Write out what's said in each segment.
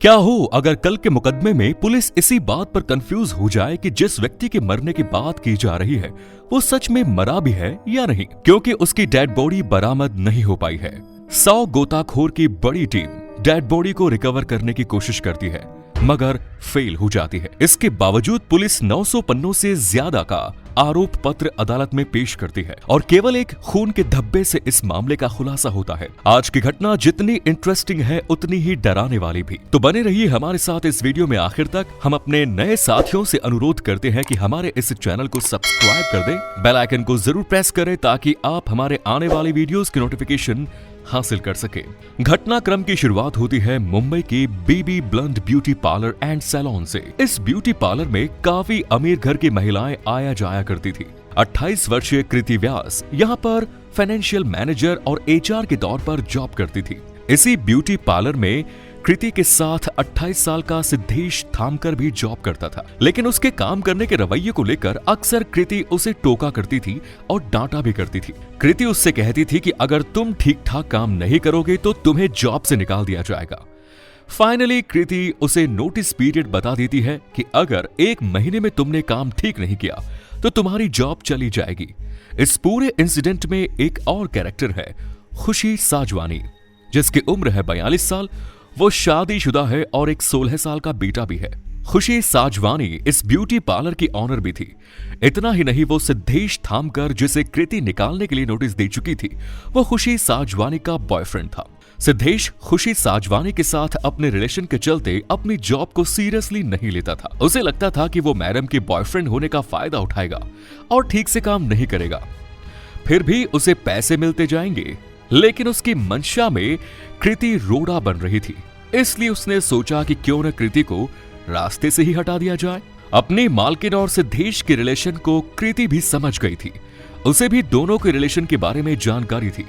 क्या हो अगर कल के मुकदमे में पुलिस इसी बात पर कंफ्यूज हो जाए कि जिस व्यक्ति के मरने की बात की जा रही है वो सच में मरा भी है या नहीं, क्योंकि उसकी डेड बॉडी बरामद नहीं हो पाई है। 100 गोताखोर की बड़ी टीम डेड बॉडी को रिकवर करने की कोशिश करती है मगर फेल हो जाती है। इसके बावजूद पुलिस 900 पन्नों से ज्यादा का आरोप पत्र अदालत में पेश करती है और केवल एक खून के धब्बे से इस मामले का खुलासा होता है। आज की घटना जितनी इंटरेस्टिंग है उतनी ही डराने वाली भी। तो बने रहिए हमारे साथ इस वीडियो में आखिर तक। हम अपने नए साथियों से अनुरोध करते हैं कि हमारे इस चैनल को सब्सक्राइब कर दें, बेल आइकन को जरूर प्रेस करें ताकि आप हमारे आने वाली वीडियोस की नोटिफिकेशन हासिल कर सके। घटनाक्रम की शुरुआत होती है मुंबई के BBlunt beauty parlour and salon से। इस ब्यूटी पार्लर में काफी अमीर घर की महिलाएं आया जाया करती थी। 28 वर्षीय कृति व्यास यहाँ पर फाइनेंशियल मैनेजर और एचआर के तौर पर जॉब करती थी। इसी ब्यूटी पार्लर में कृति के साथ 28 साल का सिद्धेश थामकर भी जॉब करता था, लेकिन उसके काम करने के रवैये को लेकर अक्सर कृति उसे टोका करती थी और डांटा भी करती थी। कृति उससे कहती थी कि अगर तुम ठीक ठाक काम नहीं करोगे तो तुम्हें जॉब से निकाल दिया जाएगा। फाइनली कृति उसे नोटिस पीरियड बता देती है कि अगर 1 महीने में तुमने काम ठीक नहीं किया तो तुम्हारी जॉब चली जाएगी। इस पूरे इंसिडेंट में एक और कैरेक्टर है खुशी साजवानी, जिसकी उम्र है 42 साल। वो शादीशुदा है और एक 16 साल का बेटा भी है। खुशी साजवानी इस ब्यूटी पार्लर की ऑनर भी थी। इतना ही नहीं, वो सिद्धेश थामकर जिसे कृति निकालने के लिए नोटिस दे चुकी थी वो खुशी साजवानी का बॉयफ्रेंड था। सिद्धेश खुशी साजवानी के साथ अपने रिलेशन के चलते अपनी जॉब को सीरियसली नहीं लेता था। उसे लगता था कि वो मैडम के बॉयफ्रेंड होने का फायदा उठाएगा और ठीक से काम नहीं करेगा, फिर भी उसे पैसे मिलते जाएंगे। लेकिन उसकी मंशा में कृति रोड़ा बन रही थी, इसलिए उसने सोचा कि क्यों न कृति को रास्ते से ही हटा दिया जाए। अपनी मालकिन और सिद्धेश के रिलेशन को कृति भी समझ गई थी। उसे भी दोनों के रिलेशन के बारे में जानकारी थी।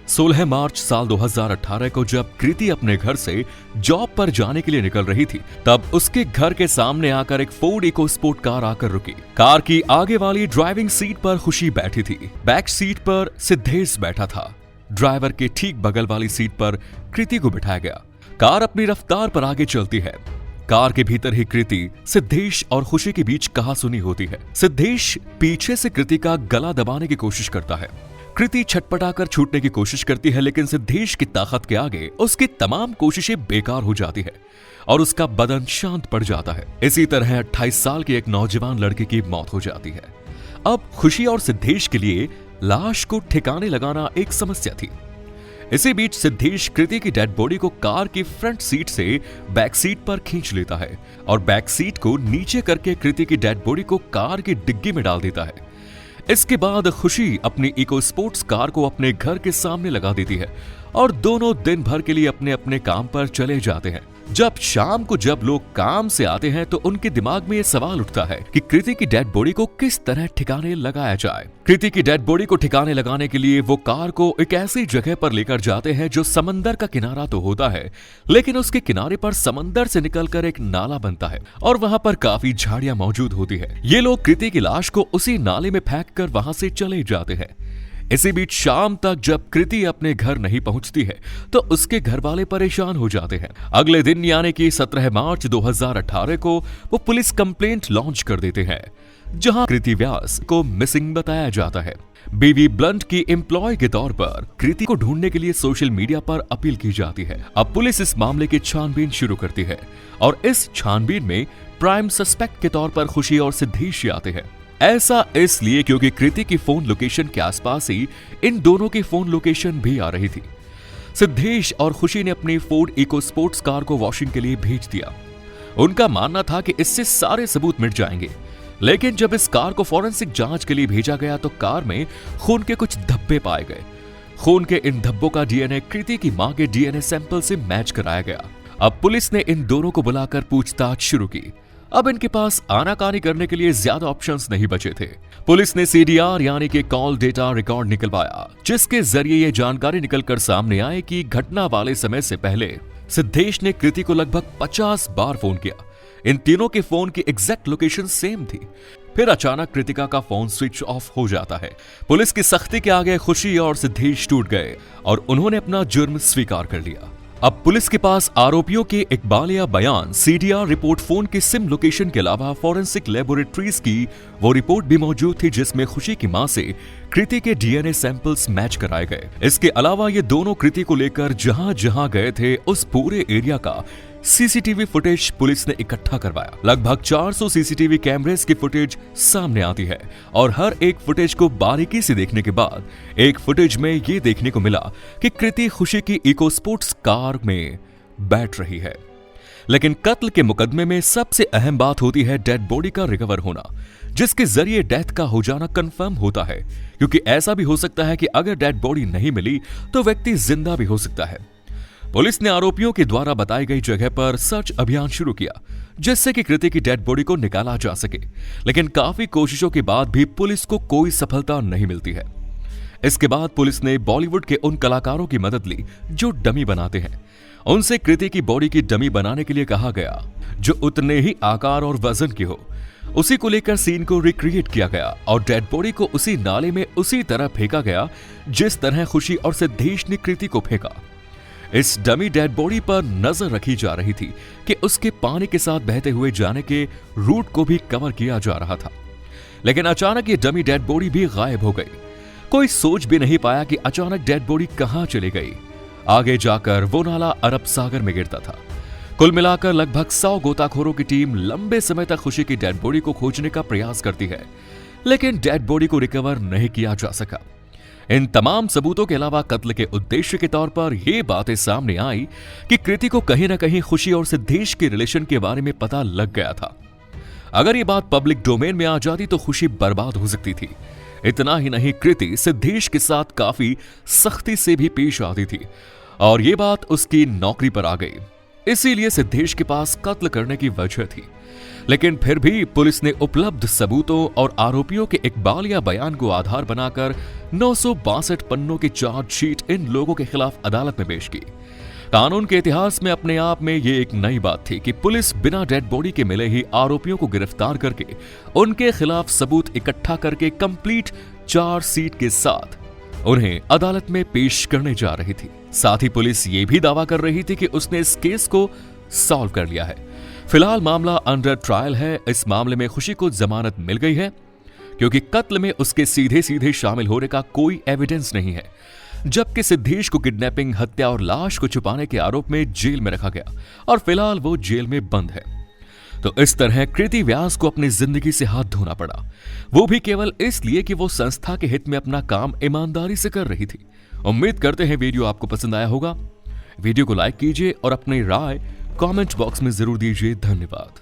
16 मार्च साल 2018 को जब कृति अपने घर से जॉब पर जाने के लिए निकल रही थी, तब उसके घर के सामने आकर एक फोर्ड इको स्पोर्ट कार आकर रुकी। कार की आगे वाली ड्राइविंग सीट पर खुशी बैठी थी, बैक सीट पर सिद्धेश बैठा था। ड्राइवर के ठीक बगल वाली सीट पर कृति को बिठाया गया। कार अपनी रफ्तार पर आगे चलती है। कार के भीतर ही कृति, सिद्धेश और खुशी के बीच कहासुनी होती है। सिद्धेश पीछे से कृति का गला दबाने की कोशिश करता है। कृति छटपटाकर छूटने की कोशिश करती है, लेकिन सिद्धेश की ताकत के आगे उसकी तमाम कोशिशें बेकार हो जाती है और उसका बदन शांत पड़ जाता है। इसी तरह 28 साल के एक नौजवान लड़के की मौत हो जाती है। अब खुशी और सिद्धेश के लिए लाश को ठिकाने लगाना एक समस्या थी। इसी बीच सिद्धेश कृति की डेड बॉडी को कार की फ्रंट सीट से बैक सीट पर खींच लेता है और बैक सीट को नीचे करके कृति की डेड बॉडी को कार की डिग्गी में डाल देता है। इसके बाद खुशी अपनी इको स्पोर्ट्स कार को अपने घर के सामने लगा देती है और दोनों दिन भर के लिए अपने अपने काम पर चले जाते हैं। जब शाम को जब लोग काम से आते हैं तो उनके दिमाग में यह सवाल उठता है कि कृति की डेड बॉडी को किस तरह ठिकाने लगाया जाए। कृति की डेड बॉडी को ठिकाने लगाने के लिए वो कार को एक ऐसी जगह पर लेकर जाते हैं जो समंदर का किनारा तो होता है, लेकिन उसके किनारे पर समंदर से निकलकर एक नाला बनता है और वहां पर काफी झाड़ियां मौजूद होती है। ये लोग कृति की लाश को उसी नाले में फेंक कर वहां से चले जाते हैं। इसी बीच शाम तक जब कृति अपने घर नहीं पहुंचती है तो उसके घर वाले परेशान हो जाते हैं। अगले दिन यानी कि 17 मार्च 2018 को वो पुलिस कंप्लेंट लॉन्च कर देते हैं, जहां कृति व्यास को मिसिंग बताया जाता है। बीबी ब्लंट की एम्प्लॉय के तौर पर कृति को ढूंढने के लिए सोशल मीडिया पर अपील की जाती है। अब पुलिस इस मामले की छानबीन शुरू करती है और इस छानबीन में प्राइम सस्पेक्ट के तौर पर खुशी और सिद्धेश आते हैं। ऐसा इसलिए क्योंकि कृति की फोन लोकेशन के आसपास ही इन दोनों की फोन लोकेशन भी आ रही थी। सिद्धेश और खुशी ने अपनी फोर्ड इको स्पोर्ट्स कार को वॉशिंग के लिए भेज दिया। उनका मानना था कि इससे सारे सबूत मिट जाएंगे, लेकिन जब इस कार को फॉरेंसिक जांच के लिए भेजा गया तो कार में खून के कुछ धब्बे पाए गए। खून के इन धब्बों का डीएनए कृति की मां के डीएनए सैंपल से मैच कराया गया। अब पुलिस ने इन दोनों को बुलाकर पूछताछ शुरू की। अब इनके पास आनाकानी करने के लिए ज्यादा ऑप्शंस नहीं बचे थे। पुलिस ने सीडीआर यानी कि कॉल डेटा रिकॉर्ड निकलवाया, जिसके जरिए ये जानकारी निकलकर सामने आए कि घटना वाले समय से पहले सिद्धेश ने कृति को लगभग 50 बार फोन किया। इन तीनों के फोन की एग्जैक्ट लोकेशन सेम थी। फिर अचानक कृतिका का फोन स्विच ऑफ हो जाता है। पुलिस की सख्ती के आगे खुशी और सिद्धेश टूट गए और उन्होंने अपना जुर्म स्वीकार कर लिया। अब पुलिस के पास आरोपियों के इकबालिया बयान, सीडीआर रिपोर्ट, फोन की सिम लोकेशन के अलावा फॉरेंसिक लेबोरेटरीज की वो रिपोर्ट भी मौजूद थी जिसमें खुशी की मां से कृति के डीएनए सैंपल्स मैच कराए गए। इसके अलावा ये दोनों कृति को लेकर जहां जहां गए थे उस पूरे एरिया का सीसीटीवी फुटेज पुलिस ने इकट्ठा करवाया। लगभग 400 सीसीटीवी कैमरेस की फुटेज सामने आती है और हर एक फुटेज को बारीकी से देखने के बाद एक फुटेज में ये देखने को मिला कि कृति खुशी की इको स्पोर्ट्स कार में बैठ रही है। लेकिन कत्ल के मुकदमे में सबसे अहम बात होती है डेड बॉडी का रिकवर होना, जिसके जरिए डेथ का हो जाना कंफर्म होता है, क्योंकि ऐसा भी हो सकता है कि अगर डेड बॉडी नहीं मिली तो व्यक्ति जिंदा भी हो सकता है। पुलिस ने आरोपियों के द्वारा बताई गई जगह पर सर्च अभियान शुरू किया जिससे कि कृति की डेड बॉडी को निकाला जा सके, लेकिन काफी कोशिशों के बाद भी पुलिस को कोई सफलता नहीं मिलती है। इसके बाद पुलिस ने बॉलीवुड के उन कलाकारों की मदद ली जो डमी बनाते हैं। उनसे कृति की बॉडी की डमी बनाने के लिए कहा गया जो उतने ही आकार और वजन की हो। उसी को लेकर सीन को रिक्रिएट किया गया और डेड बॉडी को उसी नाले में उसी तरह फेंका गया जिस तरह खुशी और सिद्धेश ने कृति को फेंका। इस डमी डेड बॉडी पर नजर रखी जा रही थी कि उसके पानी के साथ बहते हुए जाने के रूट को भी कवर किया जा रहा था, लेकिन अचानक ये डमी डेड बॉडी भी गायब हो गई। कोई सोच भी नहीं पाया कि अचानक डेड बॉडी कहां चली गई। आगे जाकर वो नाला अरब सागर में गिरता था। कुल मिलाकर लगभग 100 गोताखोरों की टीम लंबे समय तक खुशी की डेड बॉडी को खोजने का प्रयास करती है, लेकिन डेड बॉडी को रिकवर नहीं किया जा सका। इन तमाम सबूतों के अलावा कत्ल के उद्देश्य के तौर पर यह बातें सामने आई कि कृति को कहीं ना कहीं खुशी और सिद्धेश के रिलेशन के बारे में पता लग गया था। अगर ये बात पब्लिक डोमेन में आ जाती तो खुशी बर्बाद हो सकती थी। इतना ही नहीं, कृति सिद्धेश के साथ काफी सख्ती से भी पेश आती थी और ये बात उसकी नौकरी पर आ गई, इसीलिए सिद्धेश के पास कत्ल करने की वजह थी। लेकिन फिर भी पुलिस ने उपलब्ध सबूतों और आरोपियों के इकबालिया बयान को आधार बनाकर 962 पन्नों की चार्जशीट इन लोगों के खिलाफ अदालत में पेश की। कानून के इतिहास में अपने आप में ये एक नई बात थी कि पुलिस बिना डेड बॉडी के मिले ही आरोपियों को गिरफ्तार करके उनके खिलाफ सबूत इकट्ठा करके कंप्लीट चार्जशीट के साथ उन्हें अदालत में पेश करने जा रही थी। साथ ही पुलिस ये भी दावा कर रही थी कि उसने इस केस को सॉल्व कर लिया है। फिलहाल मामला अंडर ट्रायल है। इस मामले में खुशी को जमानत मिल गई है क्योंकि कत्ल में उसके सीधे सीधे शामिल होने का कोई एविडेंस नहीं है, जबकि सिद्धेश को किडनैपिंग, हत्या और लाश को छुपाने के आरोप में जेल में रखा गया और फिलहाल वो जेल में बंद है। तो इस तरह कृति व्यास को अपनी जिंदगी से हाथ धोना पड़ा, वो भी केवल इसलिए कि वो संस्था के हित में अपना काम ईमानदारी से कर रही थी। उम्मीद करते हैं वीडियो आपको पसंद आया होगा। वीडियो को लाइक कीजिए और अपनी राय कमेंट बॉक्स में जरूर दीजिए। धन्यवाद।